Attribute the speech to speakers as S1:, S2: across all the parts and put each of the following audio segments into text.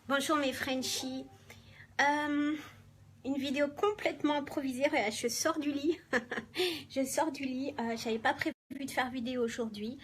S1: Bonjour mes Frenchies. Une vidéo complètement improvisée. Regarde, je sors du lit. Je sors du lit. J'avais pas prévu de faire vidéo aujourd'hui,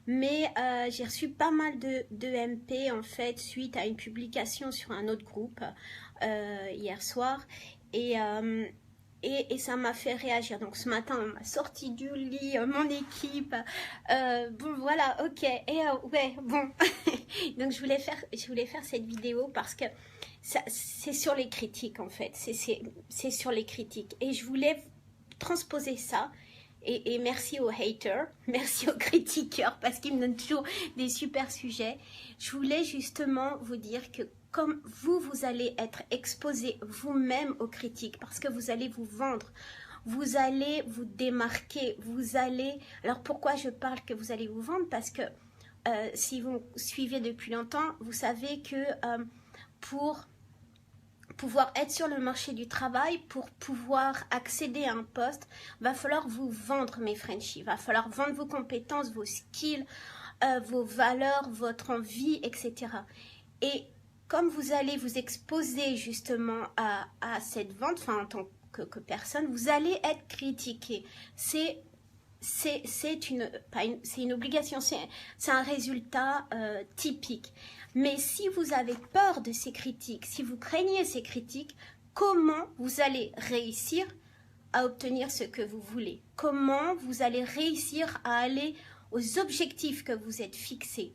S1: mais j'ai reçu pas mal de MP en fait suite à une publication sur un autre groupe hier soir. Et, euh, et ça m'a fait réagir. Donc ce matin, on m'a sorti du lit, mon équipe. Bon voilà, ok. Et ouais, bon. Donc je voulais faire cette vidéo parce que c'est sur les critiques en fait. C'est sur les critiques. Et je voulais transposer ça. Et merci aux haters, merci aux critiqueurs parce qu'ils me donnent toujours des super sujets. Je voulais justement vous dire que comme vous allez être exposé vous-même aux critiques parce que vous allez vous vendre, vous allez vous démarquer, vous allez... Alors pourquoi je parle que vous allez vous vendre? Parce que si vous suivez depuis longtemps, vous savez que pour pouvoir être sur le marché du travail, pour pouvoir accéder à un poste, va falloir vous vendre mes Frenchies, va falloir vendre vos compétences, vos skills, vos valeurs, votre envie, etc. Et comme vous allez vous exposer justement à cette vente, enfin en tant que personne, vous allez être critiqué. C'est une obligation, c'est un résultat typique. Mais si vous avez peur de ces critiques, si vous craignez ces critiques, comment vous allez réussir à obtenir ce que vous voulez? Comment vous allez réussir à aller aux objectifs que vous êtes fixés?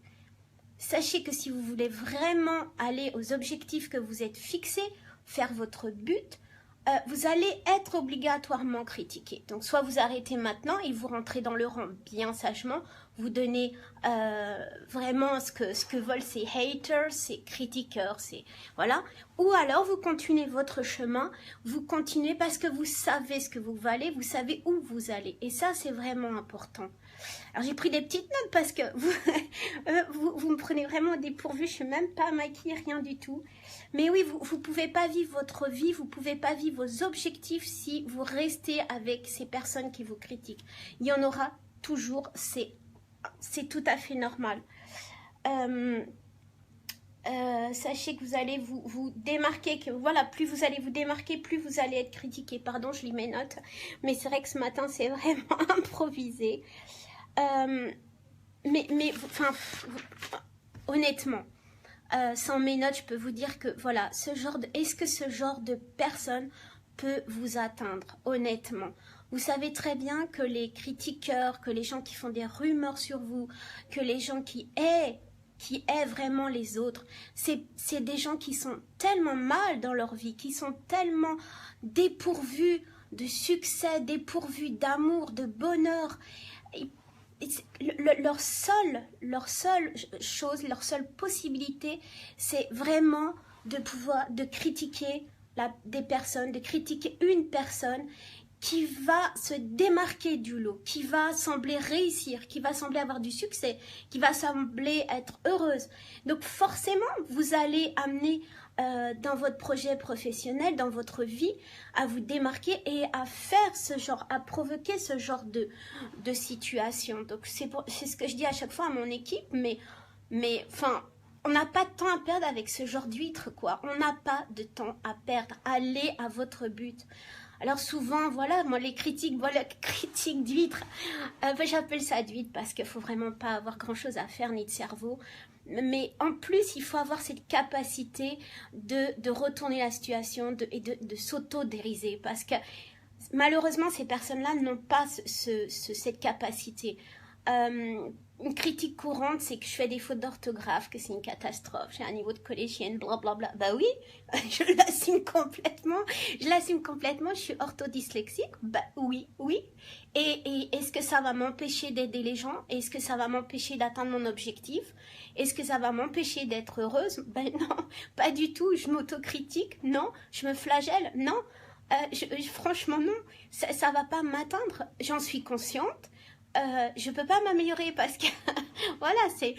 S1: Sachez que si vous voulez vraiment aller aux objectifs que vous êtes fixés, faire votre but, vous allez être obligatoirement critiqué. Donc soit vous arrêtez maintenant et vous rentrez dans le rang bien sagement, vous donnez vraiment ce que veulent ces haters, ces critiqueurs, voilà. Ou alors vous continuez votre chemin, vous continuez parce que vous savez ce que vous valez, vous savez où vous allez. Et ça, c'est vraiment important. Alors j'ai pris des petites notes parce que vous me prenez vraiment au dépourvu, je ne suis même pas maquillée, rien du tout. Mais oui, vous ne pouvez pas vivre votre vie, vous ne pouvez pas vivre vos objectifs si vous restez avec ces personnes qui vous critiquent. Il y en aura toujours, c'est tout à fait normal. Sachez que vous allez vous démarquer, que voilà, plus vous allez vous démarquer, plus vous allez être critiqué. Pardon, je lis mes notes, mais c'est vrai que ce matin, c'est vraiment improvisé. Mais enfin, honnêtement, sans mes notes, je peux vous dire que voilà, est-ce que ce genre de personne peut vous atteindre, honnêtement? Vous savez très bien que les critiqueurs, que les gens qui font des rumeurs sur vous, que les gens qui aient vraiment les autres, c'est des gens qui sont tellement mal dans leur vie, qui sont tellement dépourvus de succès, dépourvus d'amour, de bonheur. Leur seule chose, leur seule possibilité, c'est vraiment de critiquer des personnes, de critiquer une personne qui va se démarquer du lot, qui va sembler réussir, qui va sembler avoir du succès, qui va sembler être heureuse. Donc forcément, vous allez amener dans votre projet professionnel, dans votre vie, à vous démarquer et à faire à provoquer ce genre de situation. Donc c'est ce que je dis à chaque fois à mon équipe, mais enfin, on n'a pas de temps à perdre avec ce genre d'huître, quoi. On n'a pas de temps à perdre. Allez à votre but. Alors souvent, voilà, moi les critiques, voilà, critiques d'huîtres, j'appelle ça d'huître parce qu'il faut vraiment pas avoir grand chose à faire ni de cerveau. Mais en plus, il faut avoir cette capacité de retourner la situation et de s'auto-dériser. Parce que malheureusement, ces personnes-là n'ont pas cette capacité. Une critique courante, c'est que je fais des fautes d'orthographe, que c'est une catastrophe, j'ai un niveau de collégienne, blablabla. Bah oui, je l'assume complètement, je suis orthodyslexique, bah oui. Et est-ce que ça va m'empêcher d'aider les gens? Est-ce que ça va m'empêcher d'atteindre mon objectif? Est-ce que ça va m'empêcher d'être heureuse? Ben non, pas du tout, je m'autocritique, non, je me flagelle, non. Franchement non, ça va pas m'atteindre, j'en suis consciente. Je peux pas m'améliorer parce que voilà, c'est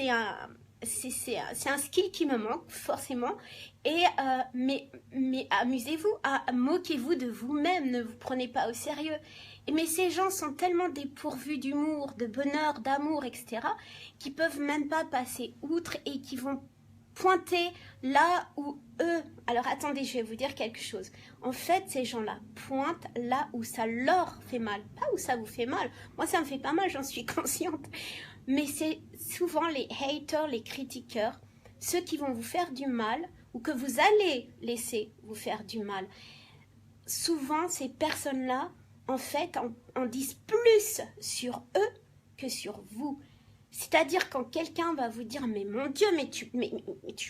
S1: un skill qui me manque forcément. Et mais amusez-vous, moquez-vous de vous-même, ne vous prenez pas au sérieux. Mais ces gens sont tellement dépourvus d'humour, de bonheur, d'amour, etc., qui peuvent même pas passer outre et qui vont pointer là où eux... Alors attendez, je vais vous dire quelque chose. En fait, ces gens-là pointent là où ça leur fait mal, pas où ça vous fait mal. Moi, ça me fait pas mal, j'en suis consciente. Mais c'est souvent les haters, les critiqueurs, ceux qui vont vous faire du mal ou que vous allez laisser vous faire du mal. Souvent, ces personnes-là, en fait, en disent plus sur eux que sur vous. C'est-à-dire quand quelqu'un va vous dire mais mon Dieu mais tu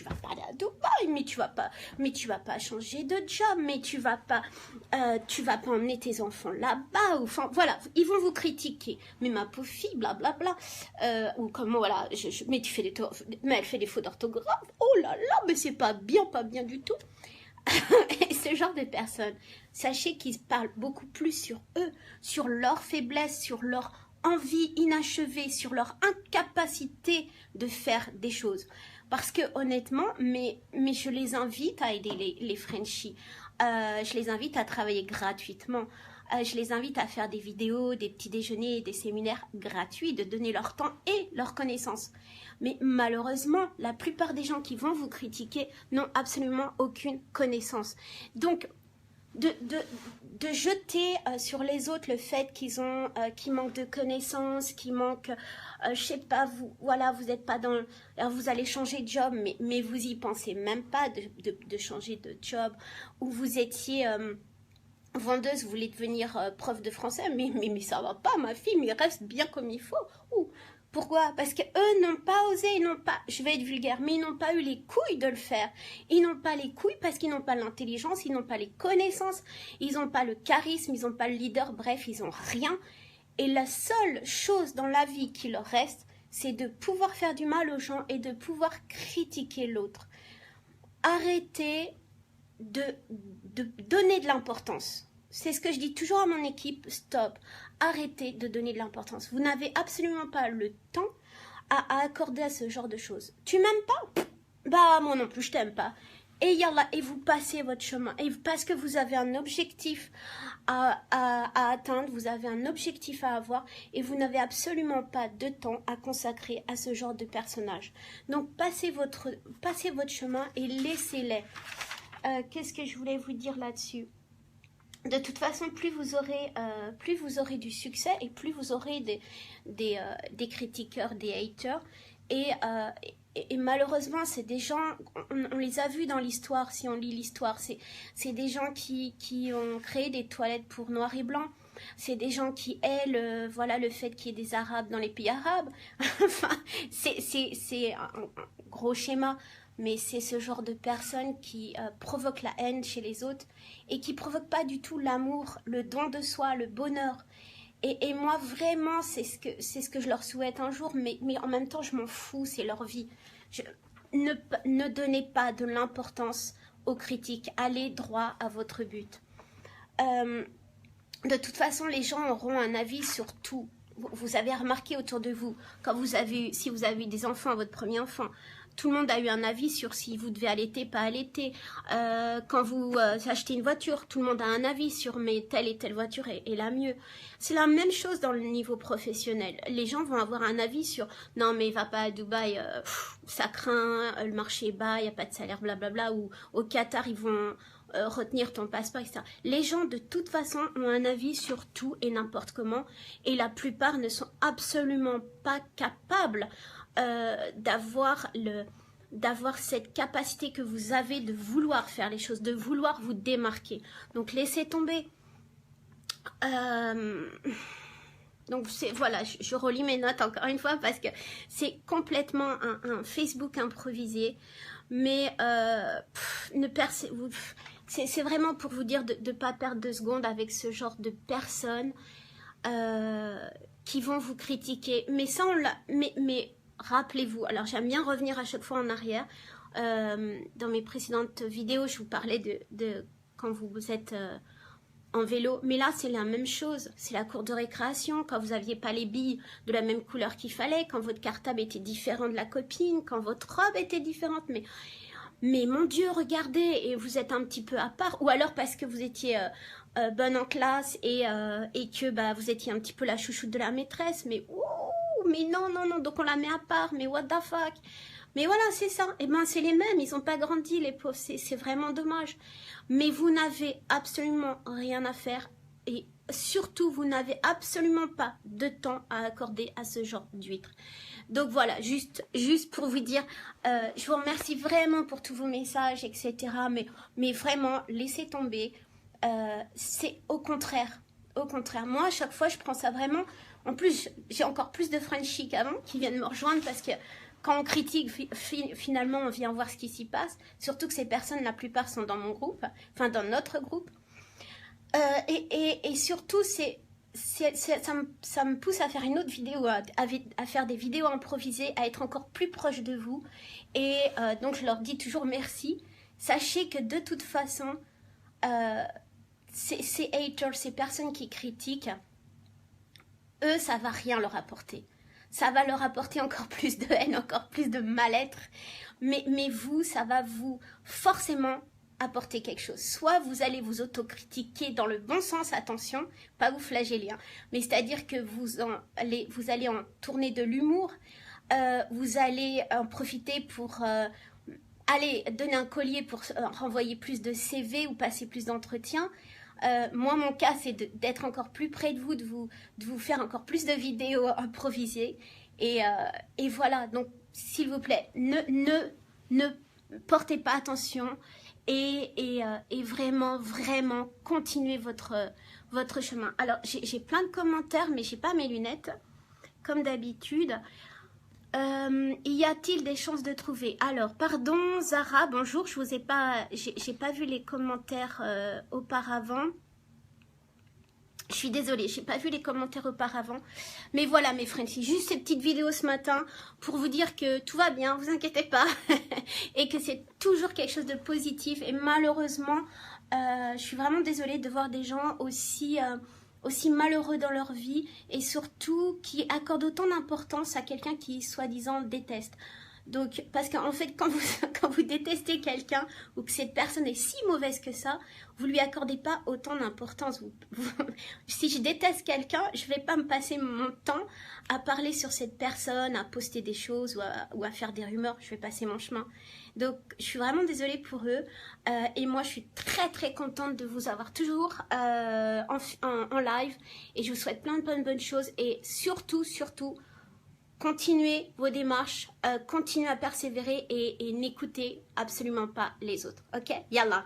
S1: vas pas aller à Dubaï, mais tu vas pas changer de job, mais tu vas pas emmener tes enfants là-bas, ou enfin voilà, ils vont vous critiquer, mais ma pauvre fille blablabla, ou comment voilà, mais mais elle fait des fautes d'orthographe, oh là là, mais c'est pas bien du tout. Et ce genre de personnes, sachez qu'ils parlent beaucoup plus sur eux, sur leurs faiblesses, sur leur envie inachevée, sur leur incapacité de faire des choses. Parce que honnêtement, mais je les invite à aider les Frenchies. Je les invite à travailler gratuitement. Je les invite à faire des vidéos, des petits déjeuners, des séminaires gratuits, de donner leur temps et leurs connaissances. Mais malheureusement, la plupart des gens qui vont vous critiquer n'ont absolument aucune connaissance. Donc, de jeter sur les autres le fait qu'ils manquent de connaissances, qu'ils manquent, je sais pas, voilà, vous êtes pas dans, vous allez changer de job, mais vous y pensez même pas de changer de job, ou vous étiez vendeuse, vous voulez devenir prof de français, mais ça va pas, ma fille, mais reste bien comme il faut. Pourquoi? Parce que eux n'ont pas osé, ils n'ont pas, je vais être vulgaire, mais ils n'ont pas eu les couilles de le faire. Ils n'ont pas les couilles parce qu'ils n'ont pas l'intelligence, ils n'ont pas les connaissances, ils n'ont pas le charisme, ils n'ont pas le leader, bref, ils n'ont rien. Et la seule chose dans la vie qui leur reste, c'est de pouvoir faire du mal aux gens et de pouvoir critiquer l'autre. Arrêtez de donner de l'importance. C'est ce que je dis toujours à mon équipe, stop, arrêtez de donner de l'importance. Vous n'avez absolument pas le temps à accorder à ce genre de choses. Tu m'aimes pas? Bah moi non plus, je t'aime pas. Et yallah, et vous passez votre chemin. Et parce que vous avez un objectif à atteindre, vous avez un objectif à avoir, et vous n'avez absolument pas de temps à consacrer à ce genre de personnage. Donc passez votre chemin et laissez-les. Qu'est-ce que je voulais vous dire là-dessus? De toute façon, plus vous aurez du succès et plus vous aurez des critiqueurs, des haters. Et malheureusement, c'est des gens, on les a vus dans l'histoire, si on lit l'histoire, c'est des gens qui ont créé des toilettes pour noirs et blancs. C'est des gens qui aiment voilà, le fait qu'il y ait des Arabes dans les pays arabes. Enfin, c'est un gros schéma. Mais c'est ce genre de personnes qui provoquent la haine chez les autres et qui ne provoquent pas du tout l'amour, le don de soi, le bonheur. Et moi, vraiment, c'est ce que je leur souhaite un jour, mais en même temps, je m'en fous, c'est leur vie. Ne donnez pas de l'importance aux critiques, allez droit à votre but. De toute façon, les gens auront un avis sur tout. Vous avez remarqué autour de vous, si vous avez eu des enfants, votre premier enfant, tout le monde a eu un avis sur si vous devez allaiter, pas allaiter. Quand vous achetez une voiture, tout le monde a un avis sur mais telle et telle voiture est la mieux. C'est la même chose dans le niveau professionnel. Les gens vont avoir un avis sur non mais va pas à Dubaï, ça craint, le marché est bas, il n'y a pas de salaire, blablabla. Ou au Qatar, ils vont retenir ton passeport, etc. Les gens de toute façon ont un avis sur tout et n'importe comment. Et la plupart ne sont absolument pas capables d'avoir cette capacité que vous avez de vouloir faire les choses, de vouloir vous démarquer. Donc laissez tomber. Donc voilà, je relis mes notes encore une fois parce que c'est complètement un Facebook improvisé. Mais c'est vraiment pour vous dire de ne pas perdre 2 secondes avec ce genre de personnes qui vont vous critiquer. Mais ça, mais rappelez-vous, alors j'aime bien revenir à chaque fois en arrière. Dans mes précédentes vidéos, je vous parlais de quand vous êtes en vélo. Mais là, c'est la même chose. C'est la cour de récréation, quand vous n'aviez pas les billes de la même couleur qu'il fallait, quand votre cartable était différent de la copine, quand votre robe était différente. Mais mon Dieu, regardez, et vous êtes un petit peu à part. Ou alors parce que vous étiez bonne en classe et que vous étiez un petit peu la chouchoute de la maîtresse. Mais non, donc on la met à part. Mais what the fuck? Mais voilà, c'est ça. Et ben, c'est les mêmes. Ils n'ont pas grandi, les pauvres. C'est vraiment dommage. Mais vous n'avez absolument rien à faire. Et surtout, vous n'avez absolument pas de temps à accorder à ce genre d'huîtres. Donc voilà, juste pour vous dire, je vous remercie vraiment pour tous vos messages, etc. Mais vraiment, laissez tomber. C'est au contraire. Au contraire, moi, à chaque fois, je prends ça vraiment. En plus, j'ai encore plus de Frenchies qu'avant qui viennent me rejoindre parce que quand on critique, finalement, on vient voir ce qui s'y passe. Surtout que ces personnes, la plupart, sont dans mon groupe, enfin dans notre groupe. Et surtout, ça me pousse à faire une autre vidéo, à faire des vidéos improvisées, à être encore plus proche de vous. Et donc, je leur dis toujours merci. Sachez que de toute façon, ces haters, ces personnes qui critiquent, eux, ça va rien leur apporter. Ça va leur apporter encore plus de haine, encore plus de mal-être. Mais vous, ça va vous forcément apporter quelque chose. Soit vous allez vous autocritiquer dans le bon sens, attention, pas vous flageller, hein, mais c'est-à-dire que vous allez en tourner de l'humour, vous allez en profiter pour aller donner un collier pour renvoyer plus de CV ou passer plus d'entretiens. Moi, mon cas, c'est d'être encore plus près de vous, de vous faire encore plus de vidéos improvisées. Et voilà, donc, s'il vous plaît, ne portez pas attention et vraiment, vraiment, continuez votre chemin. Alors, j'ai plein de commentaires, mais j'ai pas mes lunettes, comme d'habitude. Y a-t-il des chances de trouver? Alors, pardon, Zara, bonjour, j'ai pas vu les commentaires auparavant. Je suis désolée, j'ai pas vu les commentaires auparavant. Mais voilà, mes Frenchies, juste cette petite vidéo ce matin pour vous dire que tout va bien, vous inquiétez pas. Et que c'est toujours quelque chose de positif. Et malheureusement, je suis vraiment désolée de voir des gens aussi malheureux dans leur vie et surtout qui accordent autant d'importance à quelqu'un qui soi-disant déteste. Donc, parce qu'en fait, quand vous détestez quelqu'un ou que cette personne est si mauvaise que ça, vous lui accordez pas autant d'importance. Si je déteste quelqu'un, je vais pas me passer mon temps à parler sur cette personne, à poster des choses ou à faire des rumeurs. Je vais passer mon chemin. Donc, je suis vraiment désolée pour eux. Et moi, je suis très très contente de vous avoir toujours en live. Et je vous souhaite plein de bonnes choses. Et surtout, continuez vos démarches, continuez à persévérer et n'écoutez absolument pas les autres. Ok? Yallah!